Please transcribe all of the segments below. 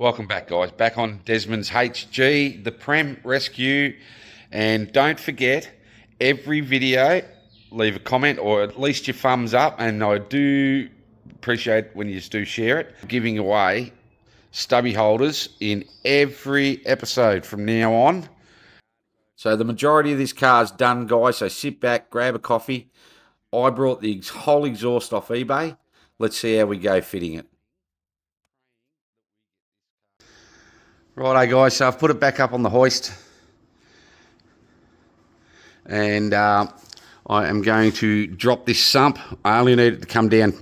Welcome back, guys. Back on Desmond's HG, the Prem Rescue. And don't forget, every video, leave a comment or at least your thumbs up. And I do appreciate when you do share it. Giving away stubby holders in every episode from now on. So the majority of this car is done, guys. So sit back, grab a coffee. I brought the whole exhaust off eBay. Let's see how we go fitting it. Righto, guys, so I've put it back up on the hoist, and I am going to drop this sump. I only need it to come down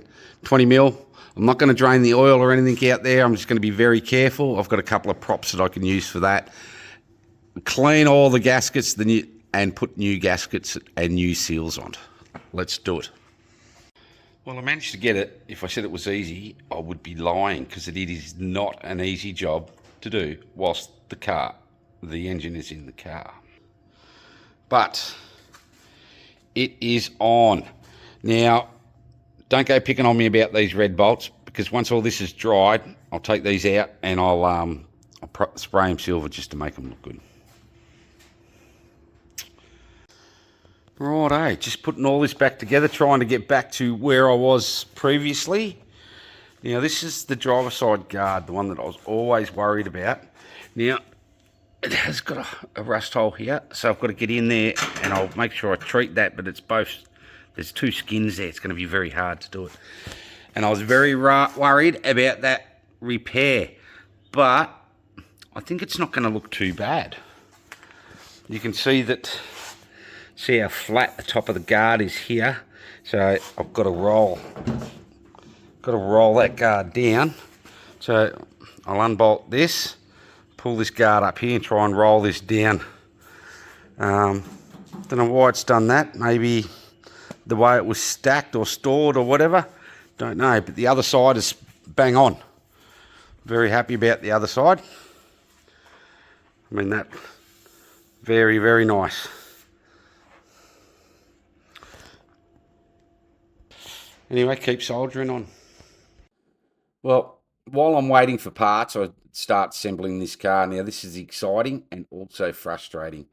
20 mil. I'm not going to drain the oil or anything out there. I'm just going to be very careful. I've got a couple of props that I can use for that. Clean all the gaskets and put new gaskets and new seals on. Let's do it. Well, I managed to get it. If I said it was easy, I would be lying, because it is not an easy job to do whilst the engine is in the car. But it is on. Now, don't go picking on me about these red bolts, because once all this is dried, I'll take these out and I'll spray them silver just to make them look good. Righto, just putting all this back together, trying to get back to where I was previously. Now, this is the driver side guard, the one that I was always worried about. Now, it has got a rust hole here, so I've got to get in there and I'll make sure I treat that, but it's both, there's two skins there. It's going to be very hard to do it. And I was very worried about that repair, but I think it's not going to look too bad. You can see how flat the top of the guard is here. So I've got to roll that guard down. So I'll unbolt this, pull this guard up here and try and roll this down. Don't know why it's done that. Maybe the way it was stacked or stored or whatever. Don't know, but the other side is bang on. Very happy about the other side. I mean, that very, very nice. Anyway, keep soldiering on. Well, while I'm waiting for parts, I start assembling this car. Now, this is exciting and also frustrating.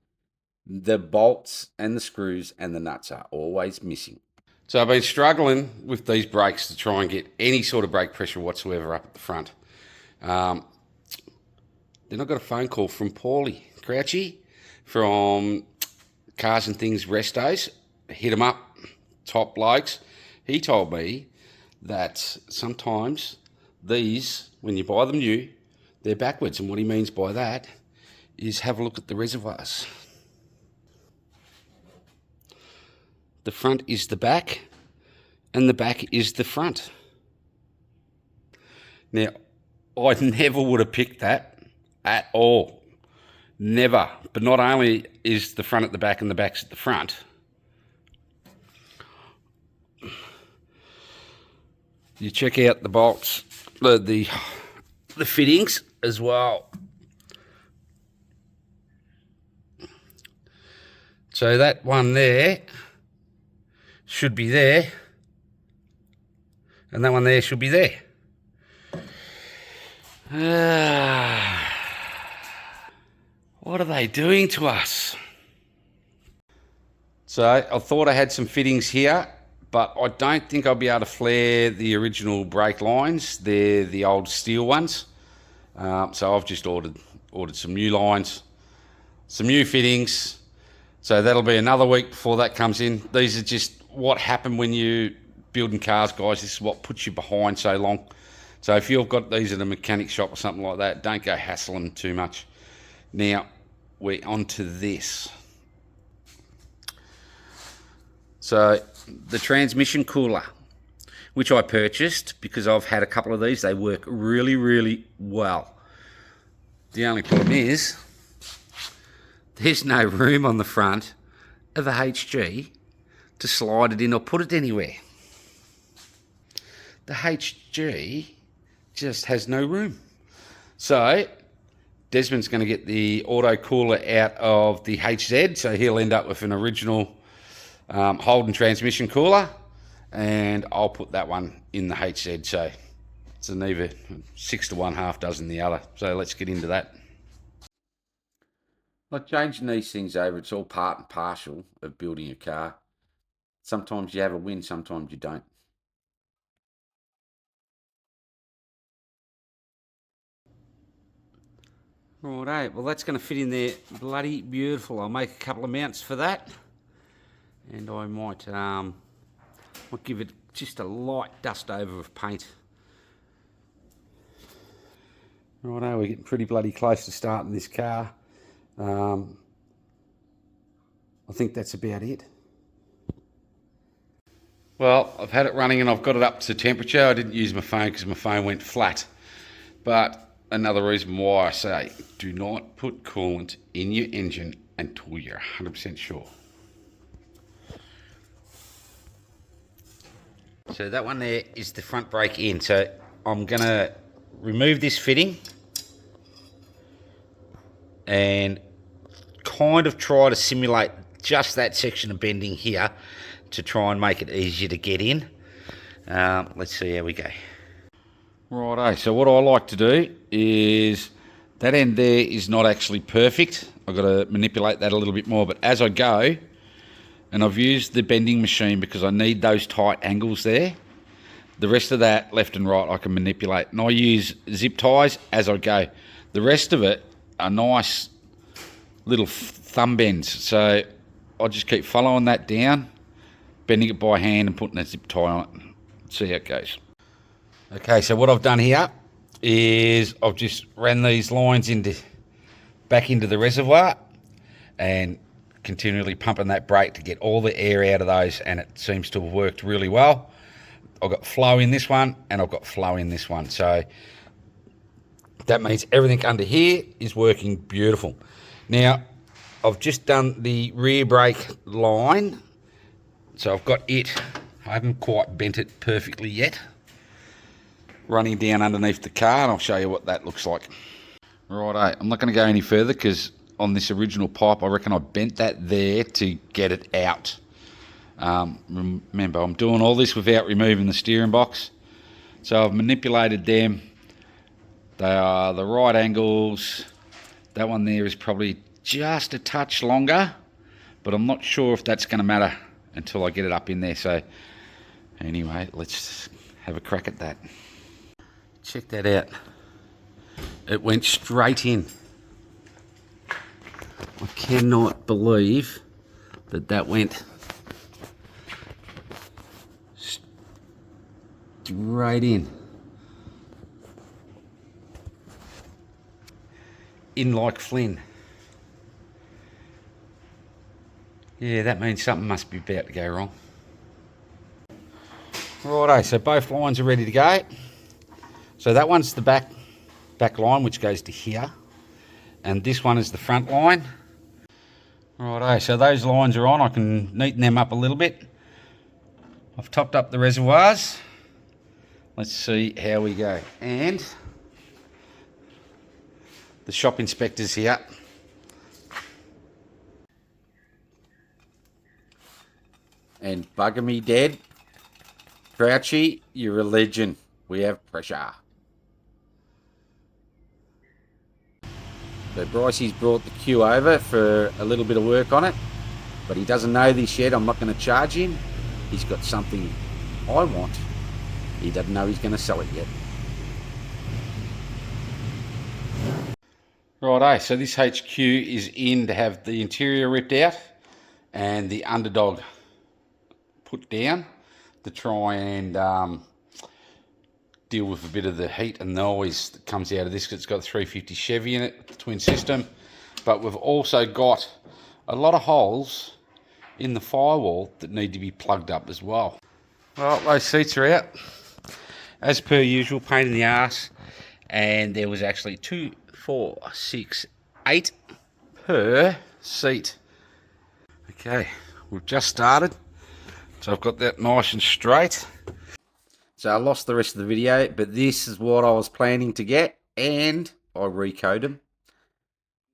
The bolts and the screws and the nuts are always missing. So I've been struggling with these brakes to try and get any sort of brake pressure whatsoever up at the front. Then I got a phone call from Paulie Crouchy from Cars and Things Restos. Hit him up, top blokes. He told me that sometimes these, when you buy them new, they're backwards. And what he means by that is have a look at the reservoirs. The front is the back, and the back is the front. Now, I never would have picked that at all. Never. But not only is the front at the back and the back's at the front, you check out the bolts, the fittings as well. So that one there should be there, and that one there should be there. What are they doing to us? So I thought I had some fittings here, but I don't think I'll be able to flare the original brake lines. They're the old steel ones. So I've just ordered some new lines, some new fittings. So that'll be another week before that comes in. These are just what happened when you building cars, guys. This is what puts you behind so long. So if you've got these at a mechanic shop or something like that, don't go hassling too much. Now, we're on to this. So the transmission cooler, which I purchased because I've had a couple of these. They work really, really well. The only problem is there's no room on the front of a HG to slide it in or put it anywhere. The HG just has no room. So Desmond's going to get the auto cooler out of the HZ, so he'll end up with an original Holden transmission cooler, and I'll put that one in the HZ. So It's an either 6 to 1, half dozen the other. So let's get into that. Like changing these things over, it's all part and parcel of building a car. Sometimes you have a win, sometimes you don't. Righto, well that's going to fit in there bloody beautiful. I'll make a couple of mounts for that. And I might give it just a light dust over of paint. Righto, we're getting pretty bloody close to starting this car. I think that's about it. Well, I've had it running and I've got it up to temperature. I didn't use my phone because my phone went flat. But another reason why I say do not put coolant in your engine until you're 100% sure. So that one there is the front brake in. So I'm going to remove this fitting and kind of try to simulate just that section of bending here to try and make it easier to get in. Let's see how we go. Righto, so what I like to do is that end there is not actually perfect. I've got to manipulate that a little bit more, but as I go, and I've used the bending machine because I need those tight angles there. The rest of that, left and right, I can manipulate. And I use zip ties as I go. The rest of it are nice little thumb bends. So I'll just keep following that down, bending it by hand and putting a zip tie on it. See how it goes. Okay, so what I've done here is I've just ran these lines back into the reservoir and continually pumping that brake to get all the air out of those, and it seems to have worked really well. I've got flow in this one and I've got flow in this one, so that means everything under here is working beautiful. Now I've just done the rear brake line, so I've got it, I haven't quite bent it perfectly yet, running down underneath the car, and I'll show you what that looks like. Righto, I'm not going to go any further because on this original pipe I reckon I bent that there to get it out. Remember, I'm doing all this without removing the steering box, so I've manipulated them. They are the right angles. That one there is probably just a touch longer, but I'm not sure if that's going to matter until I get it up in there. So anyway, let's have a crack at that. Check that out. It went straight in. I cannot believe that went straight in. In like Flynn. Yeah, that means something must be about to go wrong. Righto, so both lines are ready to go. So that one's the back line, which goes to here, and this one is the front line. Righto, so those lines are on. I can neaten them up a little bit. I've topped up the reservoirs. Let's see how we go. And the shop inspector's here. And bugger me dead. Crouchy, you're a legend. We have pressure. So Brycey's brought the queue over for a little bit of work on it, but he doesn't know this yet. I'm not going to charge him. He's got something I want. He doesn't know he's going to sell it yet. Righto, so this HQ is in to have the interior ripped out and the underdog put down to try and deal with a bit of the heat and noise that comes out of this, because it's got a 350 Chevy in it, the twin system. But we've also got a lot of holes in the firewall that need to be plugged up as well. Well, those seats are out. As per usual, pain in the arse. And there was actually 2, 4, 6, 8 per seat. Okay, we've just started. So I've got that nice and straight. So I lost the rest of the video, but this is what I was planning to get, and I recode them.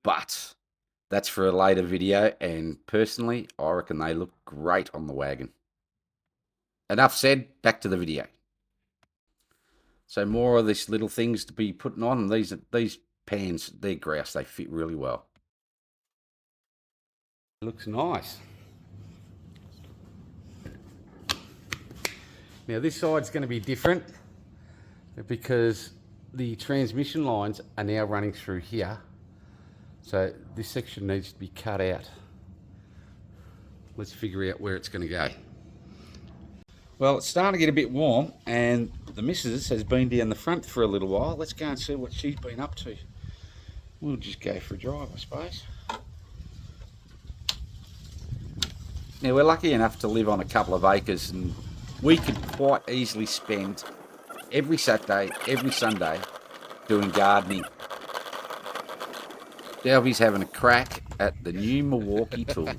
But that's for a later video, and personally, I reckon they look great on the wagon. Enough said, back to the video. So more of these little things to be putting on. These pans, they're grouse. They fit really well. Looks nice. Now this side's going to be different because the transmission lines are now running through here. So this section needs to be cut out. Let's figure out where it's going to go. Well, it's starting to get a bit warm and the missus has been down the front for a little while. Let's go and see what she's been up to. We'll just go for a drive, I suppose. Now, we're lucky enough to live on a couple of acres and we could quite easily spend every Saturday, every Sunday doing gardening. Delby's having a crack at the new Milwaukee tools.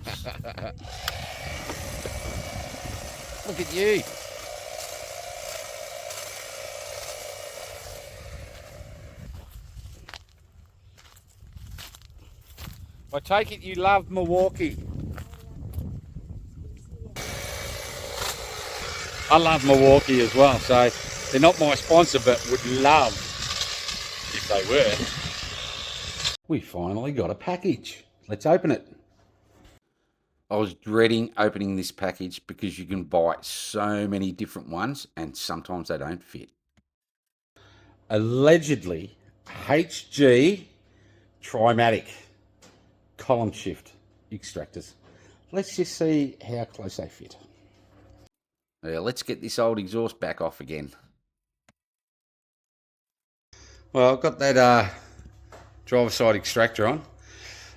Look at you. I take it you love Milwaukee. I love Milwaukee as well, so they're not my sponsor, but would love if they were. We finally got a package. Let's open it. I was dreading opening this package because you can buy so many different ones and sometimes they don't fit. Allegedly, HG Trimatic column shift extractors. Let's just see how close they fit. Yeah, let's get this old exhaust back off again. Well, I've got that driver side extractor on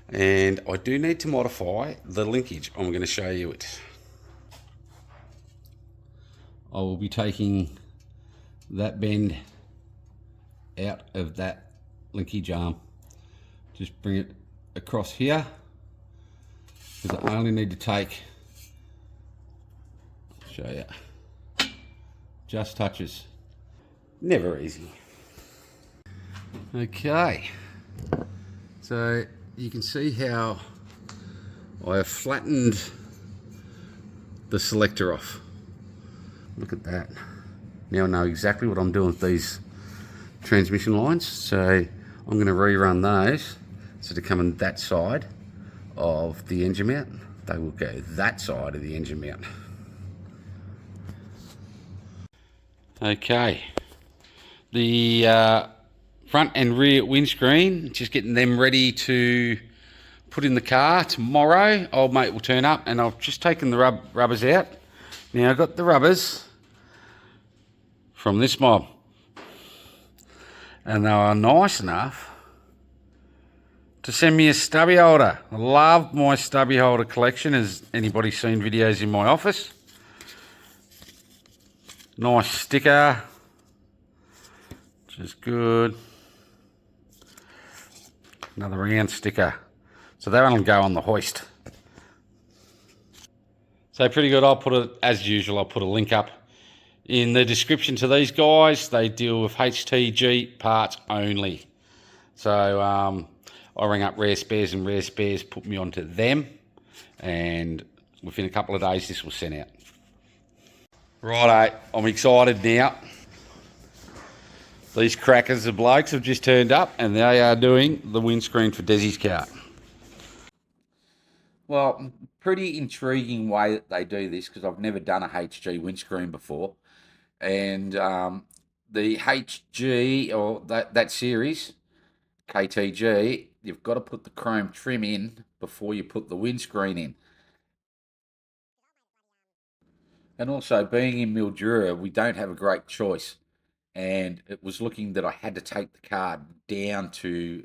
and I do need to modify the linkage. I'm going to show you it. I will be taking that bend out of that linkage arm. Just bring it across here because I only need to take, I'll show you, just touches. Never easy. Okay, so you can see how I have flattened the selector off. Look at that. Now I know exactly what I'm doing with these transmission lines, so I'm going to rerun those so to come on that side of the engine mount. They will go that side of the engine mount. Okay, the front and rear windscreen, just getting them ready to put in the car tomorrow. Old mate will turn up and I've just taken the rubbers out. Now I've got the rubbers from this mob and they are nice enough to send me a stubby holder. I love my stubby holder collection. Has anybody seen videos in my office? Nice sticker, which is good. Another round sticker. So that one will go on the hoist. So pretty good. I'll put it, as usual, I'll put a link up in the description to these guys. They deal with HTG parts only. So I rang up Rare Spares and Rare Spares put me onto them. And within a couple of days, this will send out. Righto, I'm excited now. These crackers of blokes have just turned up and they are doing the windscreen for Desi's car. Well, pretty intriguing way that they do this because I've never done a HG windscreen before. And the HG, or that series, KTG, you've got to put the chrome trim in before you put the windscreen in. And also, being in Mildura, we don't have a great choice. And it was looking that I had to take the car down to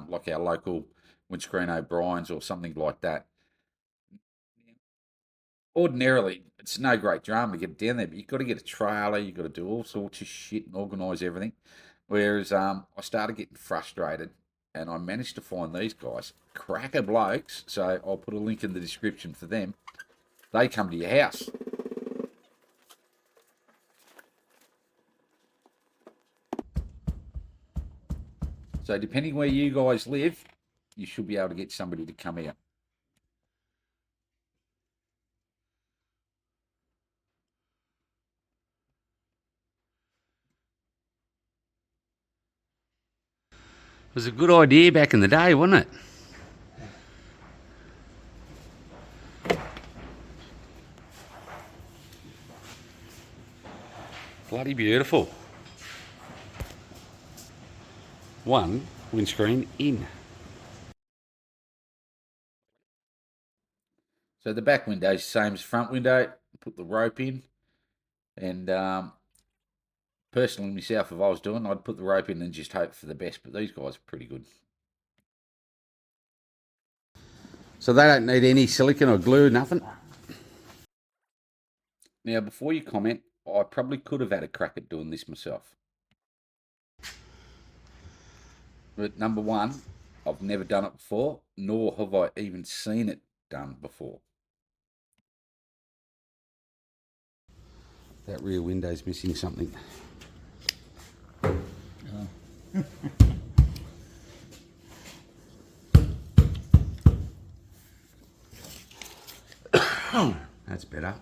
like our local Windscreen O'Brien's or something like that. Ordinarily, it's no great drama to get down there, but you've got to get a trailer, you've got to do all sorts of shit and organise everything. Whereas I started getting frustrated and I managed to find these guys, cracker blokes, so I'll put a link in the description for them. They come to your house. So depending where you guys live, you should be able to get somebody to come out. was a good idea back in the day, wasn't it? Bloody beautiful. One windscreen in. So the back window is the same as front window. Put the rope in, and personally myself, if I was doing, I'd put the rope in and just hope for the best. But these guys are pretty good. So they don't need any silicone or glue, nothing. Now, before you comment, I probably could have had a crack at doing this myself. But number one, I've never done it before, nor have I even seen it done before. That rear window's missing something. Oh. That's better.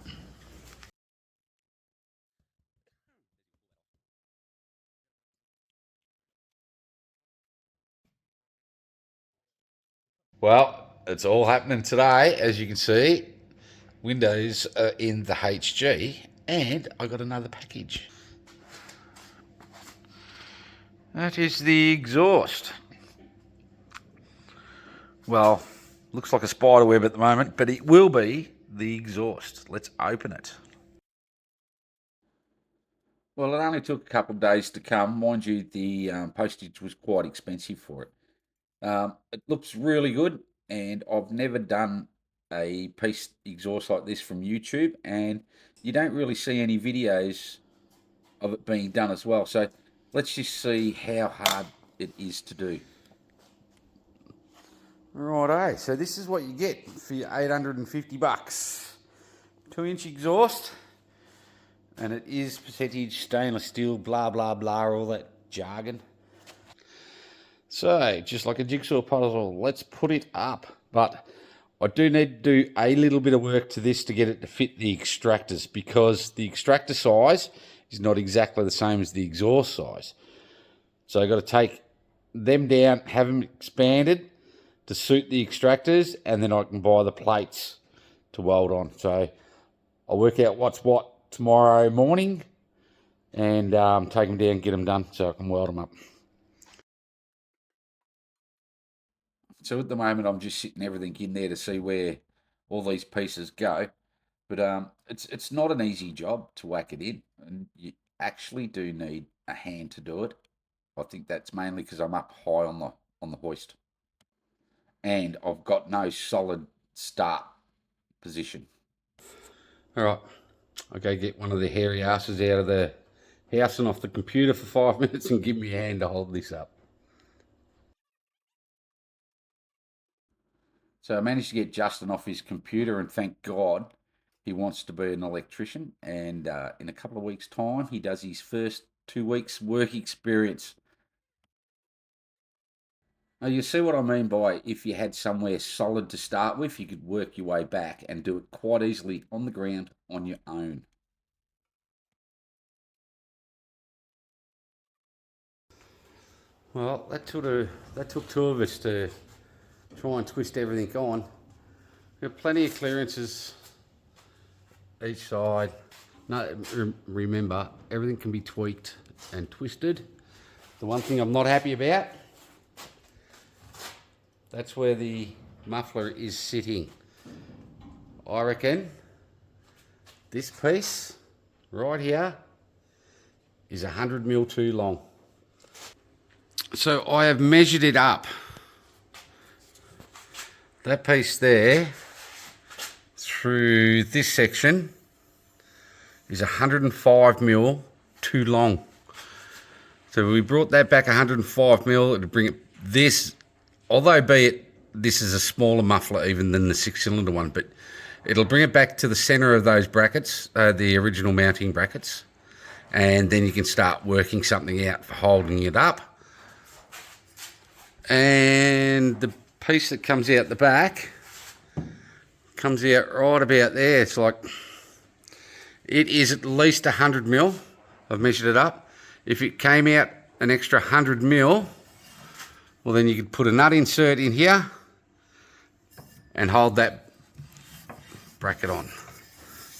Well, it's all happening today, as you can see. Windows are in the HG, and I got another package. That is the exhaust. Well, looks like a spider web at the moment, but it will be the exhaust. Let's open it. Well, it only took a couple of days to come. Mind you, the postage was quite expensive for it. It looks really good, and I've never done a piece exhaust like this from YouTube, and you don't really see any videos of it being done as well. So let's just see how hard it is to do. Righto, so this is what you get for your $850. 2-inch exhaust, and it is percentage stainless steel, blah blah blah, all that jargon. So, just like a jigsaw puzzle, let's put it up. But I do need to do a little bit of work to this to get it to fit the extractors, because the extractor size is not exactly the same as the exhaust size. So I've got to take them down, have them expanded to suit the extractors, and then I can buy the plates to weld on. So I'll work out what's what tomorrow morning and take them down, get them done so I can weld them up. So at the moment, I'm just sitting everything in there to see where all these pieces go. But it's not an easy job to whack it in, and you actually do need a hand to do it. I think that's mainly because I'm up high on the hoist, and I've got no solid start position. All right, I'll go get one of the hairy asses out of the house and off the computer for 5 minutes and give me a hand to hold this up. So I managed to get Justin off his computer, and thank God he wants to be an electrician. And in a couple of weeks' time, he does his first 2 weeks work experience. Now, you see what I mean by if you had somewhere solid to start with, you could work your way back and do it quite easily on the ground on your own. Well, that took 2 of us to try and twist everything on. We've got plenty of clearances each side. No, remember, everything can be tweaked and twisted. The one thing I'm not happy about, that's where the muffler is sitting. I reckon this piece right here is 100mm too long. So I have measured it up. That piece there through this section is 105mm too long. So we brought that back 105mm to bring it this, although this is a smaller muffler even than the 6-cylinder one, but it'll bring it back to the center of those brackets, the original mounting brackets, and then you can start working something out for holding it up. And the piece that comes out the back comes out right about there. It's like, it is at least 100mm. I've measured it up. If it came out an extra 100mm, Well, then you could put a nut insert in here and hold that bracket on.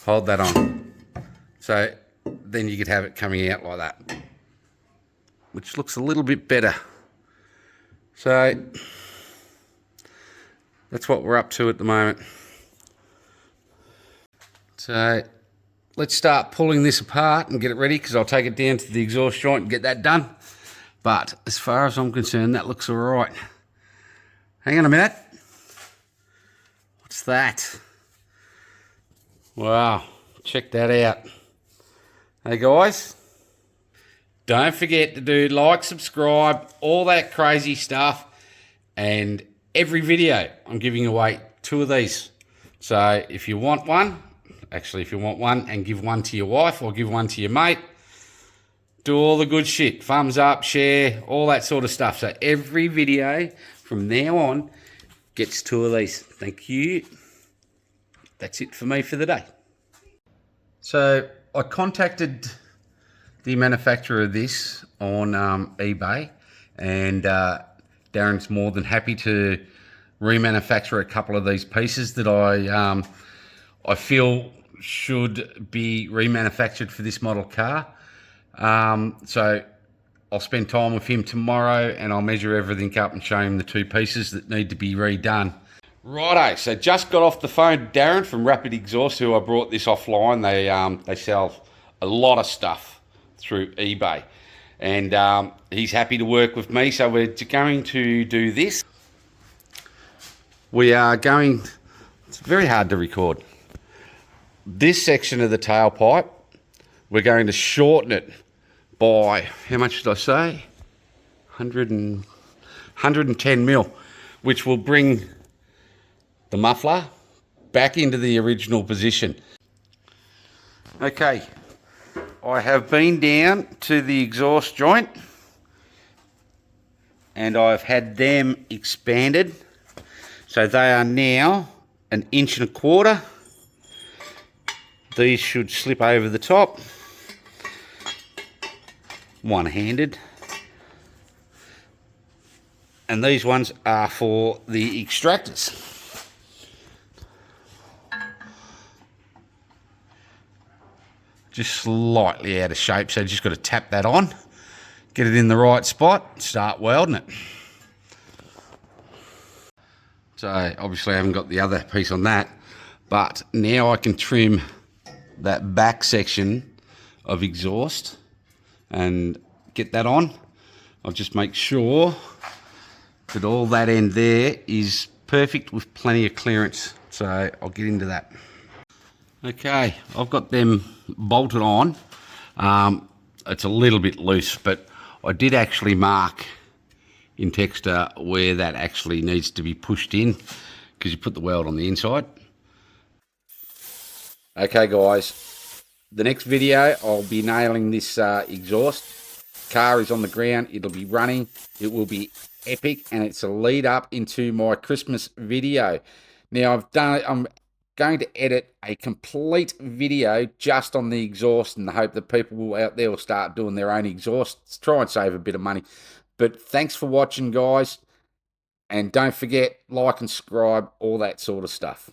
Hold that on. So then you could have it coming out like that, which looks a little bit better. So that's what we're up to at the moment. So let's start pulling this apart and get it ready, because I'll take it down to the exhaust joint and get that done. But as far as I'm concerned, that looks all right. Hang on a minute. What's that? Wow, check that out. Hey guys, don't forget to do like, subscribe, all that crazy stuff. And every video, I'm giving away 2 of these. So if you want one, if you want one and give one to your wife or give one to your mate, do all the good shit. Thumbs up, share, all that sort of stuff. So every video from now on gets 2 of these. Thank you. That's it for me for the day. So I contacted the manufacturer of this on eBay, and Darren's more than happy to remanufacture a couple of these pieces that I feel should be remanufactured for this model car. So I'll spend time with him tomorrow and I'll measure everything up and show him the 2 pieces that need to be redone. Righto, so just got off the phone to Darren from Rapid Exhaust, who I brought this offline. They sell a lot of stuff through eBay, and he's happy to work with me. So we're going to do this. We are going, it's very hard to record, this section of the tailpipe. We're going to shorten it by, how much did I say? 110 mil, which will bring the muffler back into the original position. Okay, I have been down to the exhaust joint and I've had them expanded. So they are now 1.25 inches. These should slip over the top, one-handed. And these ones are for the extractors. Just slightly out of shape, so just got to tap that on, get it in the right spot, start welding it. So obviously I haven't got the other piece on that, but now I can trim that back section of exhaust and get that on. I'll just make sure that all that end there is perfect with plenty of clearance. So I'll get into that. Okay, I've got them bolted on. It's a little bit loose, but I did actually mark in texture where that actually needs to be pushed in, because you put the weld on the inside. Okay guys, the next video I'll be nailing this exhaust. Car is on the ground, it'll be running, it will be epic, and it's a lead up into my Christmas video. Now I'm going to edit a complete video just on the exhaust in the hope that people out there will start doing their own exhausts, try and save a bit of money. But thanks for watching guys, and don't forget, like and subscribe, all that sort of stuff.